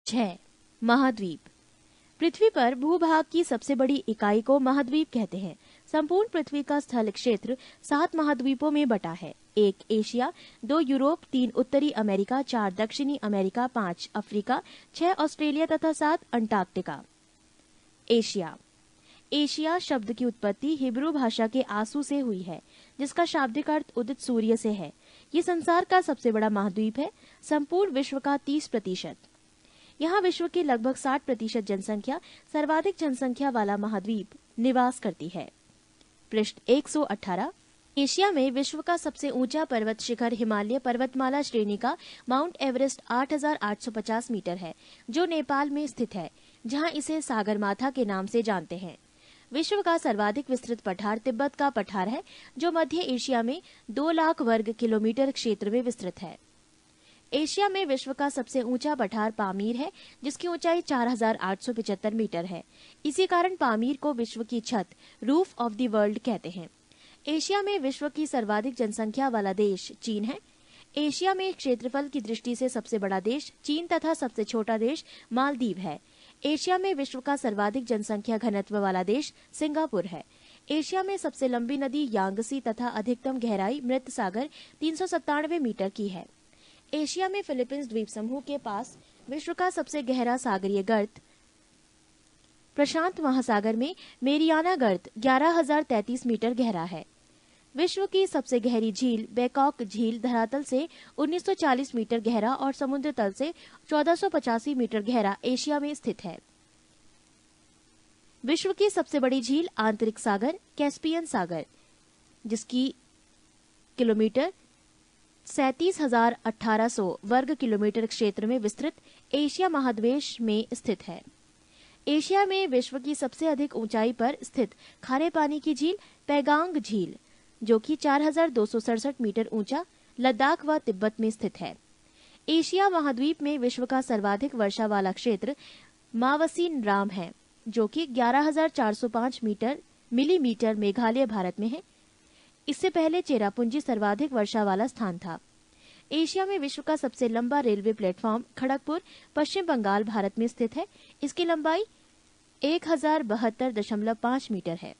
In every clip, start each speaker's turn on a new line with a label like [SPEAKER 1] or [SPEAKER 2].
[SPEAKER 1] 6. महाद्वीप। पृथ्वी पर भूभाग की सबसे बड़ी इकाई को महाद्वीप कहते हैं। संपूर्ण पृथ्वी का स्थल क्षेत्र 7 महाद्वीपों में बटा है। 1 एशिया, 2 यूरोप, 3 उत्तरी अमेरिका, 4 दक्षिणी अमेरिका, 5 अफ्रीका, 6 ऑस्ट्रेलिया तथा 7 अंटार्कटिका। एशिया। एशिया शब्द की उत्पत्ति हिब्रू भाषा के आंसू से हुई है, जिसका शाब्दिक अर्थ उदित सूर्य से है। ये संसार का सबसे बड़ा महाद्वीप है, संपूर्ण विश्व का 30%। यहाँ विश्व की लगभग 60% जनसंख्या सर्वाधिक जनसंख्या वाला महाद्वीप निवास करती है। पृष्ठ 118। एशिया में विश्व का सबसे ऊंचा पर्वत शिखर हिमालय पर्वतमाला श्रेणी का माउंट एवरेस्ट 8,850 मीटर है, जो नेपाल में स्थित है, जहां इसे सागरमाथा के नाम से जानते हैं। विश्व का सर्वाधिक विस्तृत पठार तिब्बत का पठार है, जो मध्य एशिया में 2 लाख वर्ग किलोमीटर क्षेत्र में विस्तृत है। एशिया में विश्व का सबसे ऊंचा पठार पामीर है, जिसकी ऊंचाई 4,875 मीटर है। इसी कारण पामीर को विश्व की छत, रूफ ऑफ द वर्ल्ड कहते हैं। एशिया में विश्व की सर्वाधिक जनसंख्या वाला देश चीन है। एशिया में क्षेत्रफल की दृष्टि से सबसे बड़ा देश चीन तथा सबसे छोटा देश मालदीव है। एशिया में विश्व का सर्वाधिक जनसंख्या घनत्व वाला देश सिंगापुर है। एशिया में सबसे लंबी नदी यांगसी तथा अधिकतम गहराई मृत सागर 397 मीटर की है। एशिया में फिलीपींस द्वीप समूह के पास विश्व का सबसे गहरा सागरीय गर्त प्रशांत महासागर में मेरियाना गर्त 11,033 मीटर गहरा है। विश्व की सबसे गहरी झील बैकॉक झील धरातल से 1940 मीटर गहरा और समुद्र तल से 1485 मीटर गहरा एशिया में स्थित है। विश्व की सबसे बड़ी झील आंतरिक सागर कैस्पियन सागर, जिसकी किलोमीटर 37,1800 वर्ग किलोमीटर क्षेत्र में विस्तृत एशिया महाद्वीप में स्थित है। एशिया में विश्व की सबसे अधिक ऊंचाई पर स्थित खारे पानी की झील पैगांग झील, जो कि 4,267 मीटर ऊंचा लद्दाख व तिब्बत में स्थित है। एशिया महाद्वीप में विश्व का सर्वाधिक वर्षा वाला क्षेत्र मावसीन राम है, जो कि 11,405 मिलीमीटर मेघालय भारत में है। इससे पहले चेरापूंजी सर्वाधिक वर्षा वाला स्थान था। एशिया में विश्व का सबसे लंबा रेलवे प्लेटफॉर्म खड़गपुर पश्चिम बंगाल भारत में स्थित है। इसकी लंबाई 1072.5 मीटर है।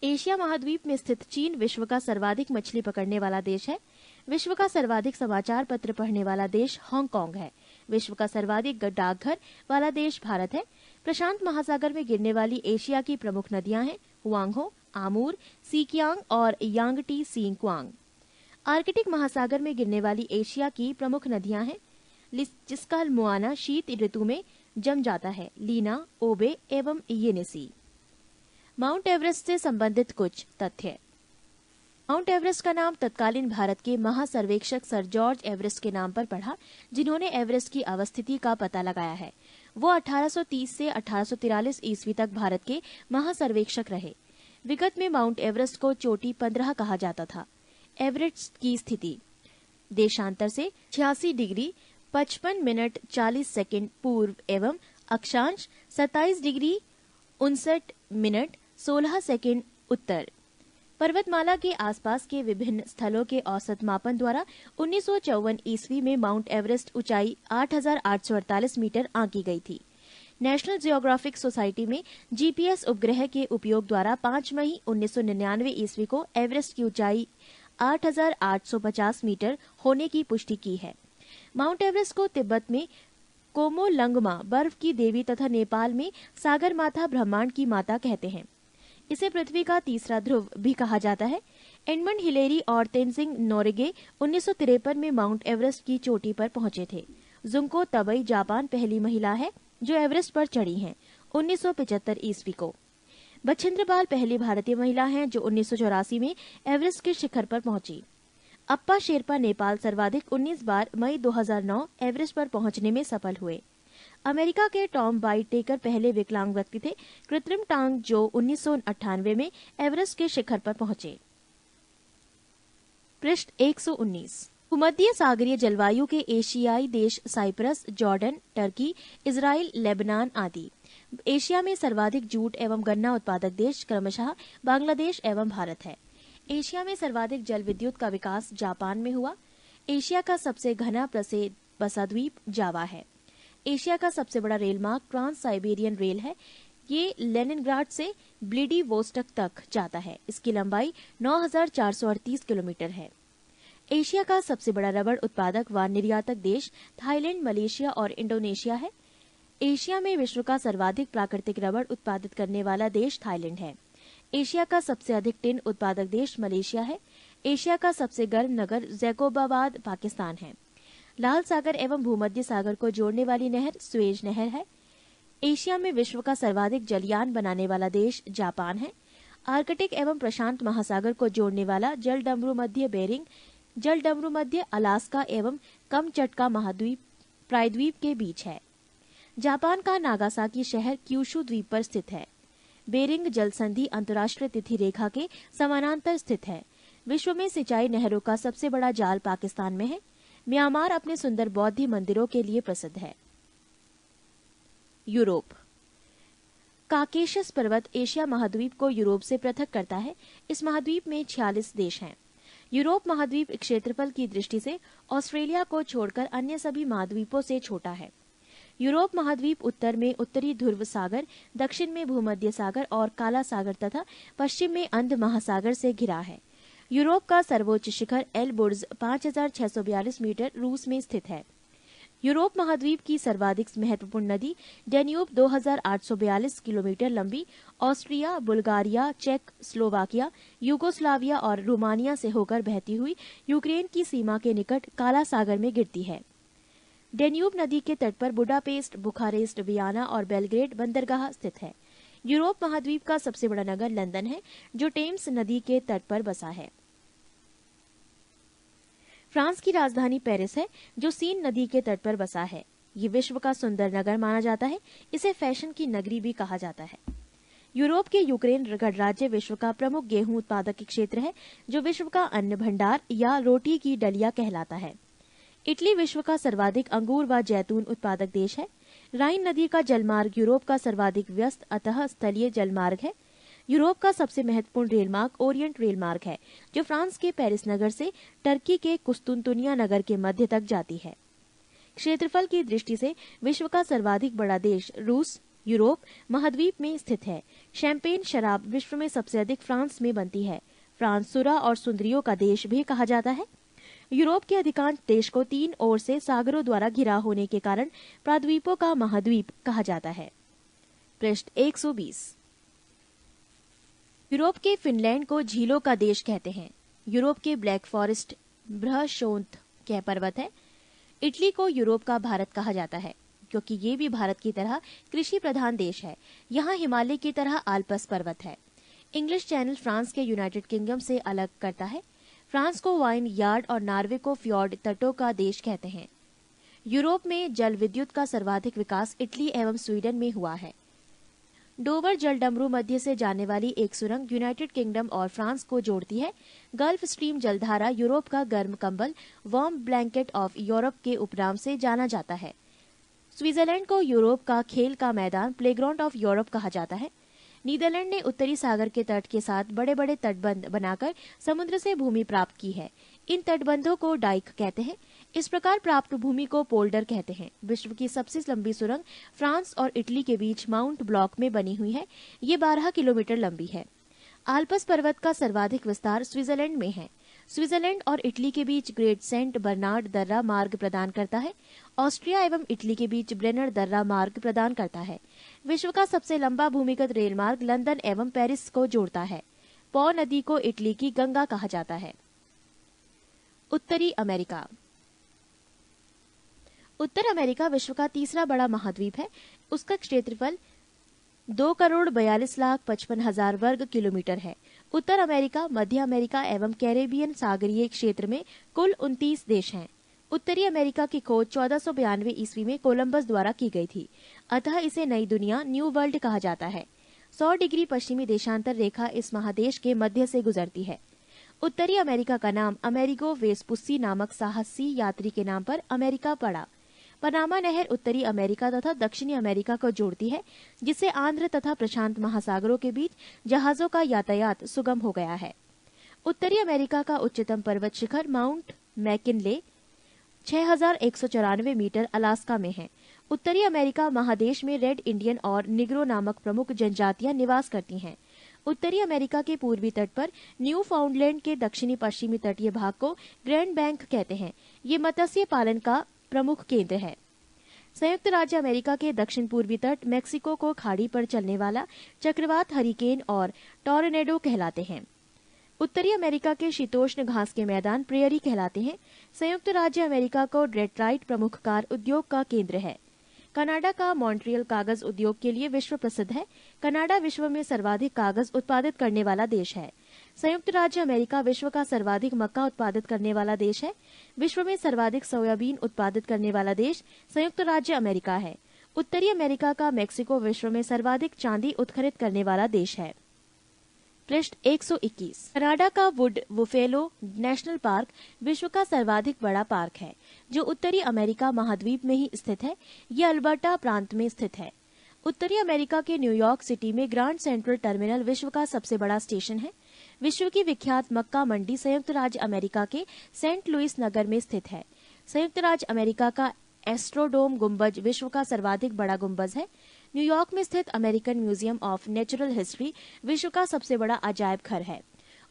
[SPEAKER 1] एशिया महाद्वीप में स्थित चीन विश्व का सर्वाधिक मछली पकड़ने वाला देश है। विश्व का सर्वाधिक समाचार पत्र पढ़ने वाला देश हांगकांग है। विश्व का सर्वाधिक डाकघर वाला देश भारत है। प्रशांत महासागर में गिरने वाली एशिया की प्रमुख नदियां हैं हुआंगहो, आमूर, सीकियांग और यांगटी सींगक्वांग। आर्कटिक महासागर में गिरने वाली एशिया की प्रमुख नदियां हैं, जिसका मुआना शीत ऋतु में जम जाता है, लीना, ओबे एवं येनेसी। माउंट एवरेस्ट से संबंधित कुछ तथ्य। माउंट एवरेस्ट का नाम तत्कालीन भारत के महासर्वेक्षक सर जॉर्ज एवरेस्ट के नाम पर पड़ा, जिन्होंने एवरेस्ट की अवस्थिति का पता लगाया है। वो 1830 से 1843 ईस्वी तक भारत के महासर्वेक्षक रहे। विगत में माउंट एवरेस्ट को चोटी 15 कहा जाता था। एवरेस्ट की स्थिति देशांतर से 86 डिग्री 55 मिनट 40 सेकंड पूर्व एवं अक्षांश 27 डिग्री 59 मिनट 16 सेकंड उत्तर। पर्वतमाला के आसपास के विभिन्न स्थलों के औसत मापन द्वारा 1954 ईस्वी में माउंट एवरेस्ट ऊंचाई 8,848 मीटर आंकी गई थी। नेशनल जियोग्राफिक सोसाइटी में जीपीएस उपग्रह के उपयोग द्वारा 5 मई 1999 ईस्वी को एवरेस्ट की ऊंचाई 8,850 मीटर होने की पुष्टि की है। माउंट एवरेस्ट को तिब्बत में कोमोलंगमा बर्फ की देवी तथा नेपाल में सागरमाथा ब्रह्मांड की माता कहते हैं। इसे पृथ्वी का तीसरा ध्रुव भी कहा जाता है। एडमंड हिलेरी और तेनजिंग नोरिगे 1953 में माउंट एवरेस्ट की चोटी पर पहुंचे थे। जुंको तबई जापान पहली महिला है जो एवरेस्ट पर चढ़ी हैं, 1975 ईस्वी को। बछेंद्र पाल पहली भारतीय महिला हैं जो 1984 में एवरेस्ट के शिखर पर पहुंची। अप्पा शेरपा नेपाल सर्वाधिक 19 बार मई 2009 एवरेस्ट पर पहुंचने में सफल हुए। अमेरिका के टॉम वाइटेकर पहले विकलांग व्यक्ति थे कृत्रिम टांग जो 1998 में एवरेस्ट के शिखर पर पहुंचे। पृष्ठ 119। भूमध्य सागरीय जलवायु के एशियाई देश Cyprus, Jordan, Turkey, Israel, Lebanon आदि। एशिया में सर्वाधिक जूट एवं गन्ना उत्पादक देश क्रमशः बांग्लादेश एवं भारत है। एशिया में सर्वाधिक जल विद्युत का विकास जापान में हुआ। एशिया का सबसे घना प्रसिद्ध बसा द्वीप जावा है। एशिया का सबसे बड़ा रेल मार्ग ट्रांस साइबेरियन रेल है। ये लेनिनग्राड से व्लादिवोस्टोक तक जाता है। इसकी लंबाई 9,438 किलोमीटर है। एशिया का सबसे बड़ा रबड़ उत्पादक व निर्यातक देश थाईलैंड, मलेशिया और इंडोनेशिया है। एशिया में विश्व का सर्वाधिक प्राकृतिक रबड़ उत्पादित करने वाला देश थाईलैंड है। एशिया का सबसे अधिक टिन उत्पादक देश मलेशिया है। एशिया का सबसे गर्म नगर जैकोबाबाद पाकिस्तान है। लाल सागर एवं भूमध्य सागर को जोड़ने वाली नहर सुएज नहर है। एशिया में विश्व का सर्वाधिक जलयान बनाने वाला देश जापान है। आर्कटिक एवं प्रशांत महासागर को जोड़ने वाला जलडमरू मध्य बेरिंग, जलडमरू मध्य अलास्का एवं कमचटका महाद्वीप प्रायद्वीप के बीच है। जापान का नागासाकी शहर क्यूशु द्वीप पर स्थित है। बेरिंग जल संधि अंतर्राष्ट्रीय तिथि रेखा के समानांतर स्थित है। विश्व में सिंचाई नहरों का सबसे बड़ा जाल पाकिस्तान में है। म्यांमार अपने सुंदर बौद्ध मंदिरों के लिए प्रसिद्ध है। यूरोप। काकेशस पर्वत एशिया महाद्वीप को यूरोप से पृथक करता है। इस महाद्वीप में 46 देश हैं। यूरोप महाद्वीप क्षेत्रफल की दृष्टि से ऑस्ट्रेलिया को छोड़कर अन्य सभी महाद्वीपों से छोटा है। यूरोप महाद्वीप उत्तर में उत्तरी ध्रुव सागर, दक्षिण में भूमध्य सागर और काला सागर तथा पश्चिम में अंध महासागर से घिरा है। यूरोप का सर्वोच्च शिखर एलबुर्ज 5,642 मीटर रूस में स्थित है। यूरोप महाद्वीप की सर्वाधिक महत्वपूर्ण नदी डेन्यूब 2,842 किलोमीटर लंबी ऑस्ट्रिया, बुल्गारिया, चेक, स्लोवाकिया, यूगोस्लाविया और रोमानिया से होकर बहती हुई यूक्रेन की सीमा के निकट काला सागर में गिरती है। डेन्यूब नदी के तट पर बुडापेस्ट, बुखारेस्ट, वियना और बेलग्रेड बंदरगाह स्थित है। यूरोप महाद्वीप का सबसे बड़ा नगर लंदन है, जो टेम्स नदी के तट पर बसा है। फ्रांस की राजधानी पेरिस है, जो सीन नदी के तट पर बसा है। ये विश्व का सुंदर नगर माना जाता है। इसे फैशन की नगरी भी कहा जाता है। यूरोप के यूक्रेन गणराज्य विश्व का प्रमुख गेहूं उत्पादक क्षेत्र है, जो विश्व का अन्न भंडार या रोटी की डलिया कहलाता है। इटली विश्व का सर्वाधिक अंगूर व जैतून उत्पादक देश है। राइन नदी का जलमार्ग यूरोप का सर्वाधिक व्यस्त अतः स्थलीय जलमार्ग है। यूरोप का सबसे महत्वपूर्ण रेलमार्ग ओरिएंट रेलमार्ग है, जो फ्रांस के पेरिस नगर से टर्की के कुस्तुनतुनिया नगर के मध्य तक जाती है। क्षेत्रफल की दृष्टि से विश्व का सर्वाधिक बड़ा देश रूस यूरोप महाद्वीप में स्थित है। शैंपेन शराब विश्व में सबसे अधिक फ्रांस में बनती है। फ्रांस सुरा और सुंदरियों का देश भी कहा जाता है। यूरोप के अधिकांश देश को 3 ओर से सागरों द्वारा घिरा होने के कारण प्रायद्वीपों का महाद्वीप कहा जाता है। पृष्ठ 120। यूरोप के फिनलैंड को झीलों का देश कहते हैं। यूरोप के ब्लैक फॉरेस्ट ब्रहशोंत के पर्वत है। इटली को यूरोप का भारत कहा जाता है, क्योंकि ये भी भारत की तरह कृषि प्रधान देश है। यहाँ हिमालय की तरह आल्प्स पर्वत है। इंग्लिश चैनल फ्रांस के यूनाइटेड किंगडम से अलग करता है। फ्रांस को वाइन यार्ड और नॉर्वे को फ्योर्ड तटों का देश कहते हैं। यूरोप में जल विद्युत का सर्वाधिक विकास इटली एवं स्वीडन में हुआ है। डोवर जलडमरू मध्य से जाने वाली एक सुरंग यूनाइटेड किंगडम और फ्रांस को जोड़ती है। गल्फ स्ट्रीम जलधारा यूरोप का गर्म कंबल वार्म ब्लैंकेट ऑफ यूरोप के उपनाम से जाना जाता है। स्विट्जरलैंड को यूरोप का खेल का मैदान प्लेग्राउंड ऑफ यूरोप कहा जाता है। नीदरलैंड ने उत्तरी सागर के तट के साथ बड़े बड़े तटबंध बनाकर समुद्र से भूमि प्राप्त की है। इन तटबंधों को डाइक कहते हैं। इस प्रकार प्राप्त भूमि को पोल्डर कहते हैं। विश्व की सबसे लंबी सुरंग फ्रांस और इटली के बीच माउंट ब्लॉक में बनी हुई है। ये 12 किलोमीटर लंबी है। आल्प्स पर्वत का सर्वाधिक विस्तार स्विट्जरलैंड में है। स्विट्जरलैंड और इटली के बीच ग्रेट सेंट बर्नार्ड दर्रा मार्ग प्रदान करता है। ऑस्ट्रिया एवं इटली के बीच ब्रेनर दर्रा मार्ग प्रदान करता है। विश्व का सबसे लंबा भूमिगत रेल मार्ग लंदन एवं पेरिस को जोड़ता है। पो नदी को इटली की गंगा कहा जाता है। उत्तरी अमेरिका। उत्तर अमेरिका विश्व का तीसरा बड़ा महाद्वीप है। उसका क्षेत्रफल 2,42,55,000 वर्ग किलोमीटर है। उत्तर अमेरिका, मध्य अमेरिका एवं कैरेबियन सागरीय क्षेत्र में कुल 29 देश हैं। उत्तरी अमेरिका की खोज 1492 ईस्वी में कोलंबस द्वारा की गई थी, अतः इसे नई दुनिया न्यू वर्ल्ड कहा जाता है। 100 डिग्री पश्चिमी देशांतर रेखा इस महादेश के मध्य से गुजरती है। उत्तरी अमेरिका का नाम अमेरिगो वेस्पुस्सी नामक साहसी यात्री के नाम पर अमेरिका पड़ा। पनामा नहर उत्तरी अमेरिका तथा दक्षिणी अमेरिका को जोड़ती है, जिससे आंध्र तथा प्रशांत महासागरों के बीच जहाजों का यातायात सुगम हो गया है। उत्तरी अमेरिका का उच्चतम पर्वत शिखर माउंट मैकिनले 6,194 मीटर अलास्का में है। उत्तरी अमेरिका महादेश में रेड इंडियन और निग्रो नामक प्रमुख जनजातियां निवास करती हैं। उत्तरी अमेरिका के पूर्वी तट पर न्यू फाउंडलैंड के दक्षिणी पश्चिमी तटीय भाग को ग्रैंड बैंक कहते हैं। ये मत्स्य पालन का प्रमुख केंद्र है। संयुक्त राज्य अमेरिका के दक्षिण पूर्वी तट मेक्सिको को खाड़ी पर चलने वाला चक्रवात हरिकेन और टॉर्नेडो कहलाते हैं। उत्तरी अमेरिका के शीतोष्ण घास के मैदान प्रेयरी कहलाते हैं। संयुक्त राज्य अमेरिका को डेट्राइट प्रमुख कार उद्योग का केंद्र है। कनाडा का मॉन्ट्रियल कागज उद्योग के लिए विश्व प्रसिद्ध है। कनाडा विश्व में सर्वाधिक कागज उत्पादित करने वाला देश है। संयुक्त राज्य अमेरिका विश्व का सर्वाधिक मक्का उत्पादित करने वाला देश है। विश्व में सर्वाधिक सोयाबीन उत्पादित करने वाला देश संयुक्त राज्य अमेरिका है। उत्तरी अमेरिका का मेक्सिको विश्व में सर्वाधिक चांदी उत्खनन करने वाला देश है। पृष्ठ 121। कनाडा का वुड बुफेलो नेशनल पार्क विश्व का सर्वाधिक बड़ा पार्क है, जो उत्तरी अमेरिका महाद्वीप में ही स्थित है। यह अल्बर्टा प्रांत में स्थित है। उत्तरी अमेरिका के न्यूयॉर्क सिटी में ग्रांड सेंट्रल टर्मिनल विश्व का सबसे बड़ा स्टेशन है। विश्व की विख्यात मक्का मंडी संयुक्त राज्य अमेरिका के सेंट लुइस नगर में स्थित है। संयुक्त राज्य अमेरिका का एस्ट्रोडोम गुंबज विश्व का सर्वाधिक बड़ा गुंबज है। न्यूयॉर्क में स्थित American museum of natural history विश्व का सबसे बड़ा अजायब घर है।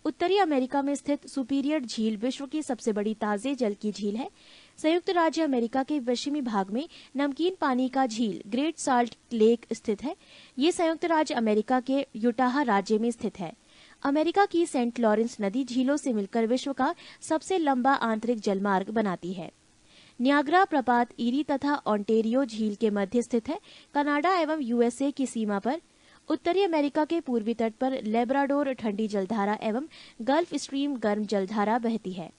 [SPEAKER 1] उत्तरी अमेरिका में स्थित सुपीरियर झील विश्व की सबसे बड़ी ताजे जल की झील है। संयुक्त राज्य अमेरिका के पश्चिमी भाग में नमकीन पानी का झील ग्रेट साल्ट लेक स्थित है। ये संयुक्त राज्य अमेरिका के यूटाह राज्य में स्थित है। अमेरिका की सेंट लॉरेंस नदी झीलों से मिलकर विश्व का सबसे लंबा आंतरिक जलमार्ग बनाती है। न्याग्रा प्रपात ईरी तथा ओंटेरियो झील के मध्य स्थित है। कनाडा एवं यूएसए की सीमा पर उत्तरी अमेरिका के पूर्वी तट पर लेब्राडोर ठंडी जलधारा एवं गल्फ स्ट्रीम गर्म जलधारा बहती है।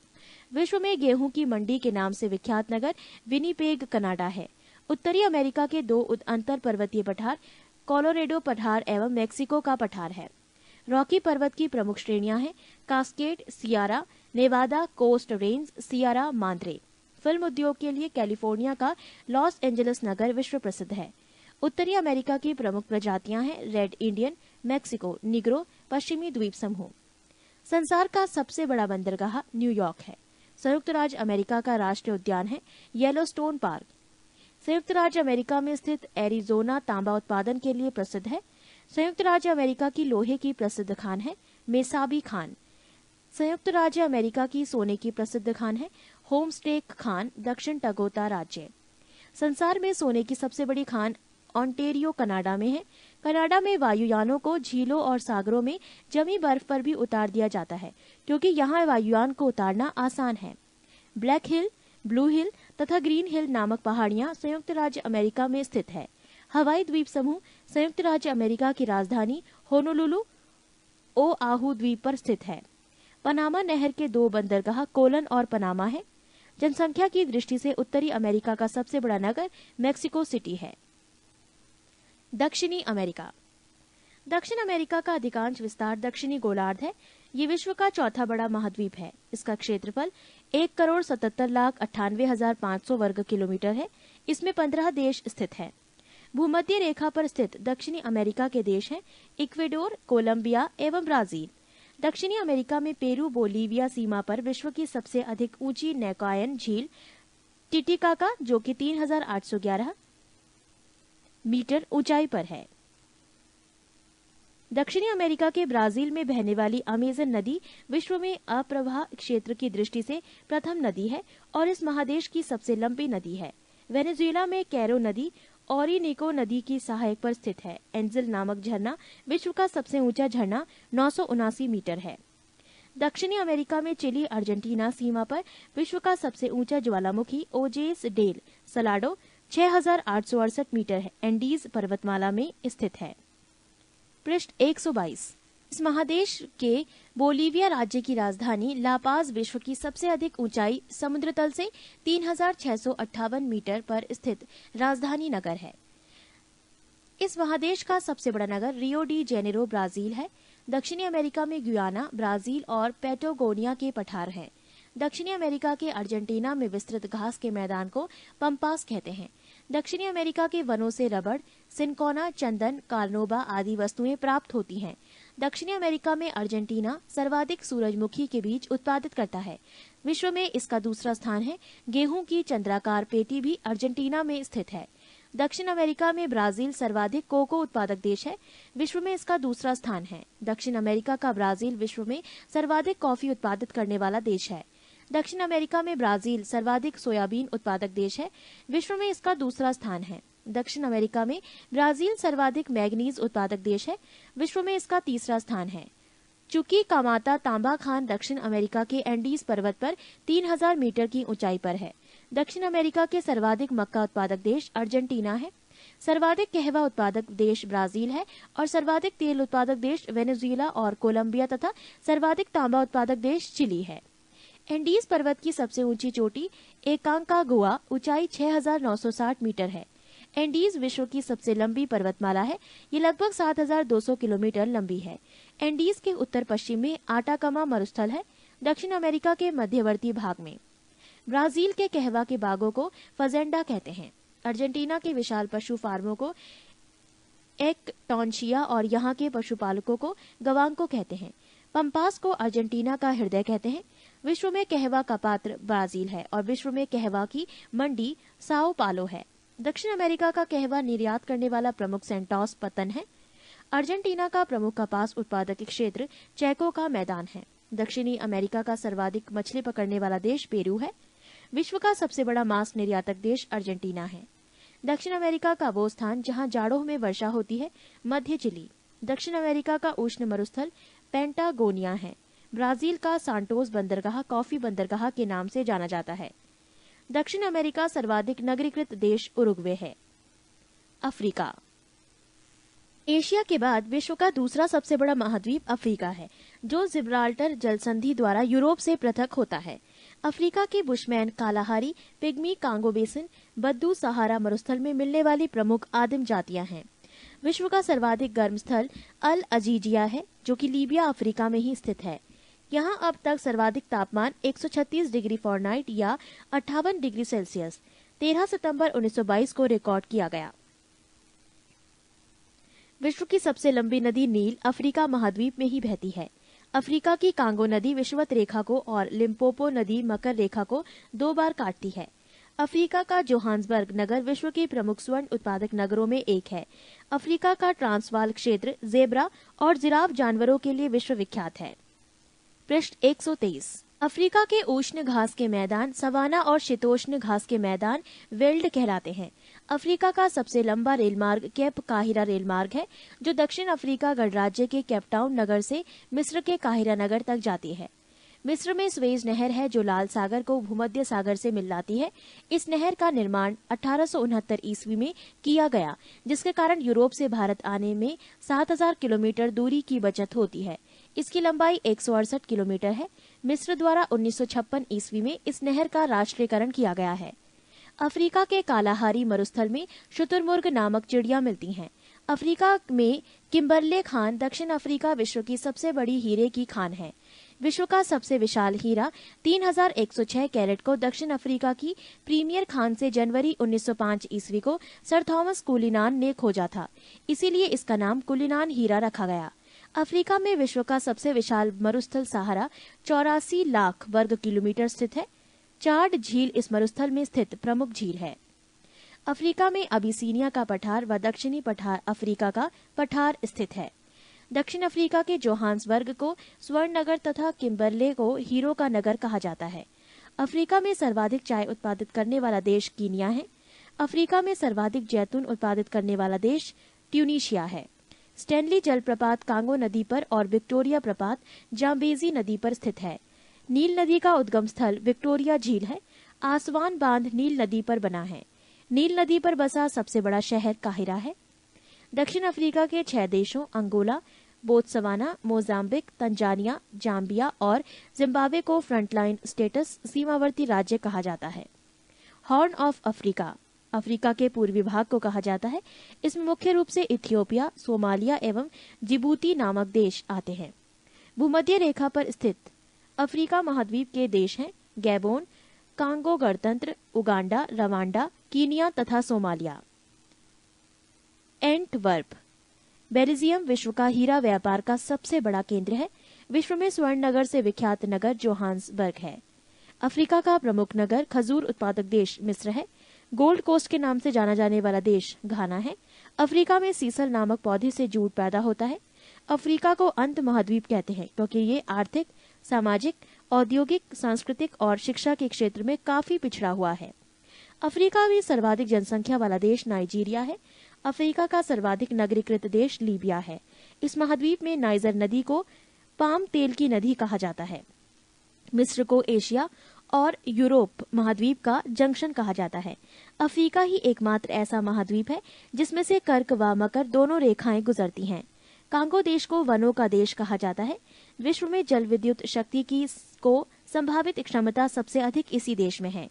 [SPEAKER 1] विश्व में गेहूं की मंडी के नाम से विख्यात नगर विनीपेग कनाडा है। उत्तरी अमेरिका के दो अंतर पर्वतीय पठार कोलोरेडो पठार एवं मेक्सिको का पठार है। रॉकी पर्वत की प्रमुख श्रेणियां हैं Cascade, Sierra, Nevada, Coast Range, Sierra Madre. Film उद्योग के लिए कैलिफोर्निया का लॉस एंजलिस नगर विश्व प्रसिद्ध है। उत्तरी अमेरिका की प्रमुख प्रजातियां हैं रेड इंडियन, मेक्सिको, निग्रो, पश्चिमी द्वीप समूह। संसार का सबसे बड़ा बंदरगाह न्यूयॉर्क है। संयुक्त राज्य अमेरिका का राष्ट्रीय उद्यान है येलोस्टोन पार्क। संयुक्त राज्य अमेरिका में स्थित एरिजोना तांबा उत्पादन के लिए प्रसिद्ध है। संयुक्त राज्य अमेरिका की लोहे की प्रसिद्ध खान है मेसाबी खान। संयुक्त राज्य अमेरिका की सोने की प्रसिद्ध खान है होमस्टेक खान, दक्षिण टगोता राज्य। संसार में सोने की सबसे बड़ी खान ओंटेरियो कनाडा में है। कनाडा में वायुयानों को झीलों और सागरों में जमी बर्फ पर भी उतार दिया जाता है, क्योंकि यहाँ वायुयान को उतारना आसान है। ब्लैक हिल, ब्लू हिल तथा ग्रीन हिल नामक पहाड़ियां संयुक्त राज्य अमेरिका में स्थित है। हवाई द्वीप समूह संयुक्त राज्य अमेरिका की राजधानी होनोलुलु ओआहू द्वीप पर स्थित है। पनामा नहर के दो बंदरगाह कोलन और पनामा है। जनसंख्या की दृष्टि से उत्तरी अमेरिका का सबसे बड़ा नगर मेक्सिको सिटी है। दक्षिणी अमेरिका। दक्षिण अमेरिका का अधिकांश विस्तार दक्षिणी गोलार्ध है। ये विश्व का चौथा बड़ा महाद्वीप है। इसका क्षेत्रफल 1,77,98,500 वर्ग किलोमीटर है। इसमें 15 देश स्थित हैं। भूमध्य रेखा पर स्थित दक्षिणी अमेरिका के देश हैं इक्वेडोर, कोलंबिया एवं ब्राजील। दक्षिणी अमेरिका में पेरू, बोलीविया सीमा पर विश्व की सबसे अधिक ऊंची नौकायन झील टिटिकाका, जो कि 3,811 मीटर ऊंचाई पर है। दक्षिणी अमेरिका के ब्राजील में बहने वाली अमेजन नदी विश्व में अप्रवाह क्षेत्र की दृष्टि से प्रथम नदी है और इस महादेश की सबसे लंबी नदी है। वेनेजुएला में कैरो नदी ओरिनिको नदी की सहायक पर स्थित है। एंजिल नामक झरना विश्व का सबसे ऊंचा झरना 979 मीटर है। दक्षिणी अमेरिका में चिली अर्जेंटीना सीमा पर विश्व का सबसे ऊंचा ज्वालामुखी ओजेस डेल सलाडो 6,868 मीटर है। एंडीज पर्वतमाला में स्थित है। पृष्ठ 122। इस महादेश के बोलीविया राज्य की राजधानी लापाज विश्व की सबसे अधिक ऊंचाई समुद्र तल से 3,658 मीटर पर स्थित राजधानी नगर है। इस महादेश का सबसे बड़ा नगर रियो डी जेनेरो ब्राजील है। दक्षिणी अमेरिका में गुयाना, ब्राजील और पैटागोनिया के पठार हैं। दक्षिणी अमेरिका के अर्जेंटीना में विस्तृत घास के मैदान को पम्पास कहते हैं। दक्षिणी अमेरिका के वनों से रबड़, सिनकोना, चंदन, कार्नोबा आदि वस्तुएं प्राप्त होती हैं। दक्षिणी अमेरिका में अर्जेंटीना सर्वाधिक सूरजमुखी के बीज उत्पादित करता है। विश्व में इसका दूसरा स्थान है। गेहूं की चंद्राकार पेटी भी अर्जेंटीना में स्थित है। दक्षिण अमेरिका में ब्राजील सर्वाधिक कोको उत्पादक देश है। विश्व में इसका दूसरा स्थान है। दक्षिण अमेरिका का ब्राजील विश्व में सर्वाधिक कॉफी उत्पादित करने वाला देश है। दक्षिण अमेरिका में ब्राजील सर्वाधिक सोयाबीन उत्पादक देश है। विश्व में इसका दूसरा स्थान है। दक्षिण अमेरिका में ब्राजील सर्वाधिक मैग्नीज उत्पादक देश है। विश्व में इसका तीसरा स्थान है। चुकी कामाता तांबा खान दक्षिण अमेरिका के एंडीज पर्वत पर 3000 मीटर की ऊंचाई पर है। दक्षिण अमेरिका के सर्वाधिक मक्का उत्पादक देश अर्जेंटीना है। सर्वाधिक कहवा उत्पादक देश ब्राजील है और सर्वाधिक तेल उत्पादक देश वेनेजुएला और कोलंबिया तथा सर्वाधिक तांबा उत्पादक देश चिली है। एंडीज पर्वत की सबसे ऊंची चोटी एकांकागुआ ऊंचाई 6960 मीटर है। एंडीज विश्व की सबसे लंबी पर्वतमाला है। ये लगभग 7200 किलोमीटर लंबी है। एंडीज के उत्तर पश्चिम में आटाकामा मरुस्थल है। दक्षिण अमेरिका के मध्यवर्ती भाग में ब्राजील के कहवा के बागों को फजेंडा कहते हैं। अर्जेंटीना के विशाल पशु फार्मों को एक्टॉन्शिया और यहाँ के पशुपालकों को गवांको कहते हैं। पंपास को अर्जेंटीना का हृदय कहते हैं। विश्व में कहवा का पात्र ब्राजील है और विश्व में कहवा की मंडी साओ पालो है। दक्षिण अमेरिका का कहवा निर्यात करने वाला प्रमुख सेंटोस पतन है। अर्जेंटीना का प्रमुख कपास उत्पादक क्षेत्र चैको का मैदान है। दक्षिणी अमेरिका का सर्वाधिक मछली पकड़ने वाला देश पेरू है। विश्व का सबसे बड़ा मांस निर्यातक देश अर्जेंटीना है। दक्षिण अमेरिका का वो स्थान जहां जाड़ों में वर्षा होती है मध्य चिली। दक्षिण अमेरिका का उष्ण मरुस्थल पेंटागोनिया है। ब्राजील का सांटोस बंदरगाह कॉफी बंदरगाह के नाम से जाना जाता है। दक्षिण अमेरिका सर्वाधिक नगरीकृत देश उरुग्वे है। अफ्रीका एशिया के बाद विश्व का दूसरा सबसे बड़ा महाद्वीप अफ्रीका है, जो जिब्राल्टर जलसंधि द्वारा यूरोप से पृथक होता है। अफ्रीका के bushman Kalahari, pygmy Congo basin, बद्दू सहारा मरुस्थल में मिलने वाली प्रमुख आदिम जातियां हैं। विश्व का सर्वाधिक गर्म स्थल अल अजीजिया है, जो कि लीबिया अफ्रीका में ही स्थित है। यहाँ अब तक सर्वाधिक तापमान 136 डिग्री फ़ारेनहाइट या 58 डिग्री सेल्सियस 13 सितंबर 1922 को रिकॉर्ड किया गया। विश्व की सबसे लंबी नदी नील अफ्रीका महाद्वीप में ही बहती है। अफ्रीका की कांगो नदी विषुवत रेखा को और लिम्पोपो नदी मकर रेखा को 2 बार काटती है। अफ्रीका का जोहान्सबर्ग नगर विश्व के प्रमुख स्वर्ण उत्पादक नगरों में एक है। अफ्रीका का ट्रांसवाल क्षेत्र जेब्रा और जिराफ जानवरों के लिए विश्व विख्यात है। पृष्ठ 123। अफ्रीका के उष्ण घास के मैदान सवाना और शीतोष्ण घास के मैदान वेल्ड कहलाते हैं। अफ्रीका का सबसे लंबा रेलमार्ग केप काहिरा रेलमार्ग है, जो दक्षिण अफ्रीका गणराज्य के केपटाउन नगर से मिस्र के काहिरा नगर तक जाती है। मिस्र में स्वेज नहर है, जो लाल सागर को भूमध्य सागर से मिलाती है। इस नहर का निर्माण 1869 ईस्वी में किया गया, जिसके कारण यूरोप से भारत आने में 7000 किलोमीटर दूरी की बचत होती है। इसकी लंबाई 168 किलोमीटर है। मिस्र द्वारा 1956 ईस्वी में इस नहर का राष्ट्रीयकरण किया गया है। अफ्रीका के कालाहारी मरुस्थल में शुतुरमुर्ग नामक चिड़िया मिलती हैं। अफ्रीका में किम्बरले खान दक्षिण अफ्रीका विश्व की सबसे बड़ी हीरे की खान है। विश्व का सबसे विशाल हीरा 3106 कैरेट को दक्षिण अफ्रीका की प्रीमियर खान से जनवरी 1905 ईस्वी को सर थॉमस कुलिनान ने खोजा था। इसीलिए इसका नाम कुलिनान हीरा रखा गया। अफ्रीका में विश्व का सबसे विशाल मरुस्थल सहारा 84 लाख वर्ग किलोमीटर स्थित है। चाड झील इस मरुस्थल में स्थित प्रमुख झील है। अफ्रीका में अबिसीनिया का पठार व दक्षिणी पठार अफ्रीका का पठार स्थित है। दक्षिण अफ्रीका के जोहान्सबर्ग को स्वर्ण नगर तथा किम्बरले को हीरो का नगर कहा जाता है। अफ्रीका में सर्वाधिक चाय उत्पादित करने वाला देश कीनिया है। अफ्रीका में सर्वाधिक जैतून उत्पादित करने वाला देश ट्यूनीशिया है। स्टैनली जलप्रपात कांगो नदी पर और विक्टोरिया प्रपात जाम्बेजी नदी पर स्थित है। नील नदी का उद्गम स्थल विक्टोरिया झील है। आसवान बांध नील नदी पर बना है। नील नदी पर बसा सबसे बड़ा शहर काहिरा है। दक्षिण अफ्रीका के 6 देशों Angola, Botswana, Mozambique, Tanzania, Zambia और जिम्बाब्वे को फ्रंटलाइन स्टेटस सीमावर्ती राज्य कहा जाता है। हॉर्न ऑफ अफ्रीका अफ्रीका के पूर्वी भाग को कहा जाता है। इसमें मुख्य रूप से इथियोपिया, सोमालिया एवं जिबूती नामक देश आते हैं। भूमध्य रेखा पर स्थित अफ्रीका महाद्वीप के देश हैं गैबोन, कांगो गणतंत्र, उगांडा, रवांडा, कीनिया तथा सोमालिया। एंटवर्प बेल्जियम विश्व का हीरा व्यापार का सबसे बड़ा केंद्र है। विश्व में स्वर्ण नगर से विख्यात नगर जोहान्सबर्ग है। अफ्रीका का प्रमुख नगर खजूर उत्पादक देश मिस्र है। गोल्ड कोस्ट के नाम से जाना जाने वाला देश घाना है। अफ्रीका में सीसल नामक पौधे से जूट पैदा होता है। अफ्रीका को अंत महाद्वीप कहते हैं क्योंकि ये आर्थिक, सामाजिक, औद्योगिक, सांस्कृतिक और शिक्षा के क्षेत्र में काफी पिछड़ा हुआ है। अफ्रीका में सर्वाधिक जनसंख्या वाला देश नाइजीरिया है। अफ्रीका का सर्वाधिक नगरीकृत देश लीबिया है। इस महाद्वीप में नाइजर नदी को पाम तेल की नदी कहा जाता है। मिस्र को एशिया और यूरोप महाद्वीप का जंक्शन कहा जाता है। अफ्रीका ही एकमात्र ऐसा महाद्वीप है जिसमें से कर्क व मकर दोनों रेखाएं गुजरती हैं। कांगो देश को वनों का देश कहा जाता है। विश्व में जल विद्युत शक्ति की को संभावित क्षमता सबसे अधिक इसी देश में है।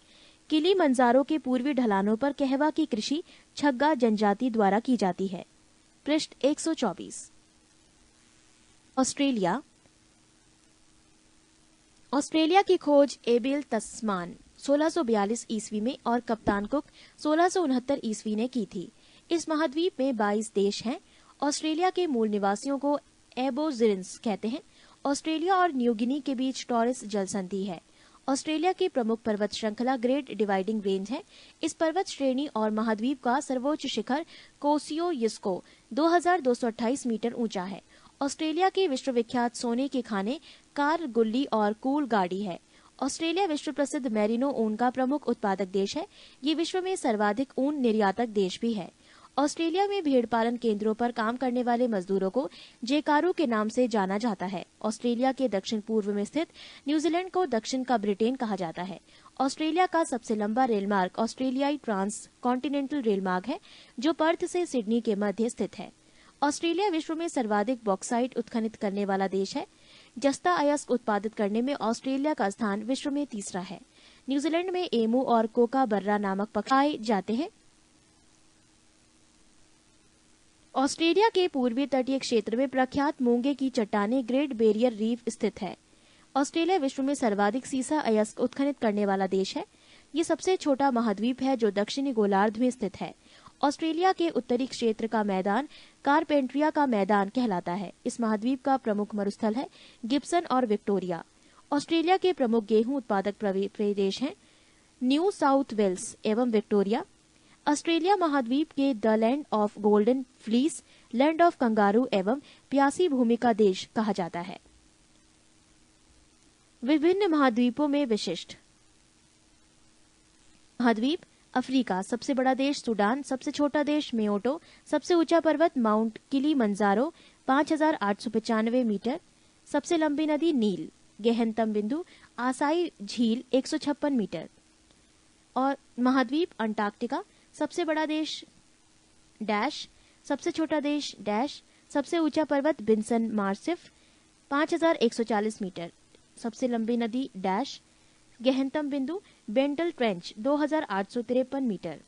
[SPEAKER 1] किलीमंजारो के पूर्वी ढलानों पर कहवा की कृषि छग्गा जनजाति द्वारा की जाती है। पृष्ठ 124। ऑस्ट्रेलिया। ऑस्ट्रेलिया की खोज एबेल तस्मान 1642 ईस्वी में और कप्तान कुक 1669 ईस्वी ने की थी। इस महाद्वीप में 22 देश हैं। ऑस्ट्रेलिया के मूल निवासियों को एबोरिजिन्स कहते हैं। ऑस्ट्रेलिया और न्यू गिनी के बीच टॉरस जलसंधि है। ऑस्ट्रेलिया की प्रमुख पर्वत श्रृंखला ग्रेट डिवाइडिंग रेंज है। इस पर्वत श्रेणी और महाद्वीप का सर्वोच्च शिखर कोसियोइस्को 2228 मीटर ऊंचा है। ऑस्ट्रेलिया के विश्वविख्यात सोने के खाने कार गुल्ली और कूल गाड़ी है। ऑस्ट्रेलिया विश्व प्रसिद्ध मेरिनो ऊन का प्रमुख उत्पादक देश है। ये विश्व में सर्वाधिक ऊन निर्यातक देश भी है। ऑस्ट्रेलिया में भेड़ पालन केंद्रों पर काम करने वाले मजदूरों को जेकारू के नाम से जाना जाता है। ऑस्ट्रेलिया के दक्षिण पूर्व में स्थित न्यूजीलैंड को दक्षिण का ब्रिटेन कहा जाता है। ऑस्ट्रेलिया का सबसे लंबा रेलमार्ग ऑस्ट्रेलियाई ट्रांस कॉन्टिनेंटल रेलमार्ग है जो पर्थ से सिडनी के मध्य स्थित है। ऑस्ट्रेलिया विश्व में सर्वाधिक बॉक्साइट उत्खनित करने वाला देश है। जस्ता अयस्क उत्पादित करने में ऑस्ट्रेलिया का स्थान विश्व में तीसरा है। न्यूजीलैंड में एमू और कोका बर्रा नामक पक्षी पाए जाते हैं। ऑस्ट्रेलिया के पूर्वी तटीय क्षेत्र में प्रख्यात मूंगे की चट्टानें ग्रेट बैरियर रीफ स्थित है। ऑस्ट्रेलिया विश्व में सर्वाधिक सीसा अयस्क उत्खनित करने वाला देश है। ये सबसे छोटा महाद्वीप है जो दक्षिणी गोलार्ध में स्थित है। ऑस्ट्रेलिया के उत्तरी क्षेत्र का मैदान कारपेंट्रिया का मैदान कहलाता है। इस महाद्वीप का प्रमुख मरुस्थल है गिब्सन और विक्टोरिया। ऑस्ट्रेलिया के प्रमुख गेहूं उत्पादक प्रदेश हैं न्यू साउथ वेल्स एवं विक्टोरिया। ऑस्ट्रेलिया महाद्वीप के the land of golden fleece, land of kangaroo एवं प्यासी भूमि का देश कहा जाता है। विभिन्न महाद्वीपों में विशिष्ट महाद्वीप अफ्रीका, सबसे बड़ा देश सूडान, सबसे छोटा देश मेओटो, सबसे ऊंचा पर्वत माउंट किलीमंजारो 5895 मीटर, सबसे लंबी नदी नील, गहनतम बिंदु आसाई झील 156 मीटर। और महाद्वीप अंटार्कटिका, सबसे बड़ा देश डैश, सबसे छोटा देश डैश, सबसे ऊंचा पर्वत बिन्सन मार्सिफ 5140 मीटर, सबसे लंबी नदी डैश, गहनतम बिंदु बेंटल ट्रेंच 2853 मीटर।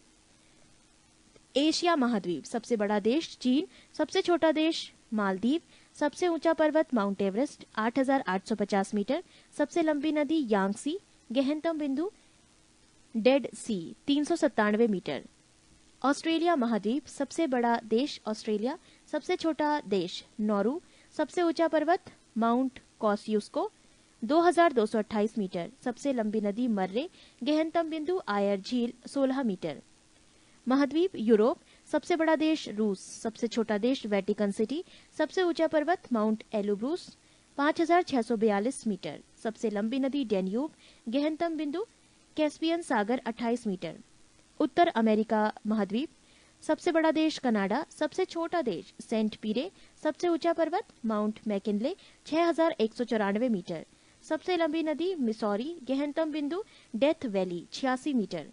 [SPEAKER 1] एशिया महाद्वीप, सबसे बड़ा देश चीन, सबसे छोटा देश मालदीव, सबसे ऊंचा पर्वत माउंट एवरेस्ट 8850 मीटर, सबसे लंबी नदी यांगसी, गहनतम बिंदु डेड सी 397 मीटर। ऑस्ट्रेलिया महाद्वीप, सबसे बड़ा देश ऑस्ट्रेलिया, सबसे छोटा देश नौरू, सबसे ऊंचा पर्वत माउंट कॉसियुस्को 2228 मीटर, सबसे लंबी नदी मर्रे, गहनतम बिंदु आयर झील 16 मीटर। महाद्वीप यूरोप, सबसे बड़ा देश रूस, सबसे छोटा देश वेटिकन सिटी, सबसे ऊंचा पर्वत माउंट एलुब्रूस 5642 मीटर, सबसे लंबी नदी डेन्यूब, गहनतम बिंदु कैस्पियन सागर 28 मीटर। उत्तर अमेरिका महाद्वीप, सबसे बड़ा देश कनाडा, सबसे छोटा देश सेंट पीरे, सबसे ऊंचा पर्वत माउंट मैकिनले 6194 मीटर, सबसे लंबी नदी मिसौरी, गहनतम बिंदु डेथ वैली 86 मीटर।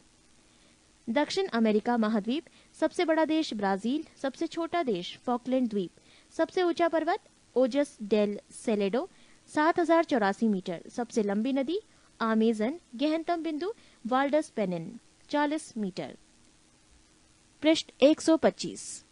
[SPEAKER 1] दक्षिण अमेरिका महाद्वीप, सबसे बड़ा देश ब्राजील, सबसे छोटा देश फॉकलैंड द्वीप, सबसे ऊंचा पर्वत ओजस डेल सेलेडो 7084 मीटर, सबसे लंबी नदी अमेजन, गहनतम बिंदु वाल्डस पेनिन 40 मीटर। पृष्ठ 125।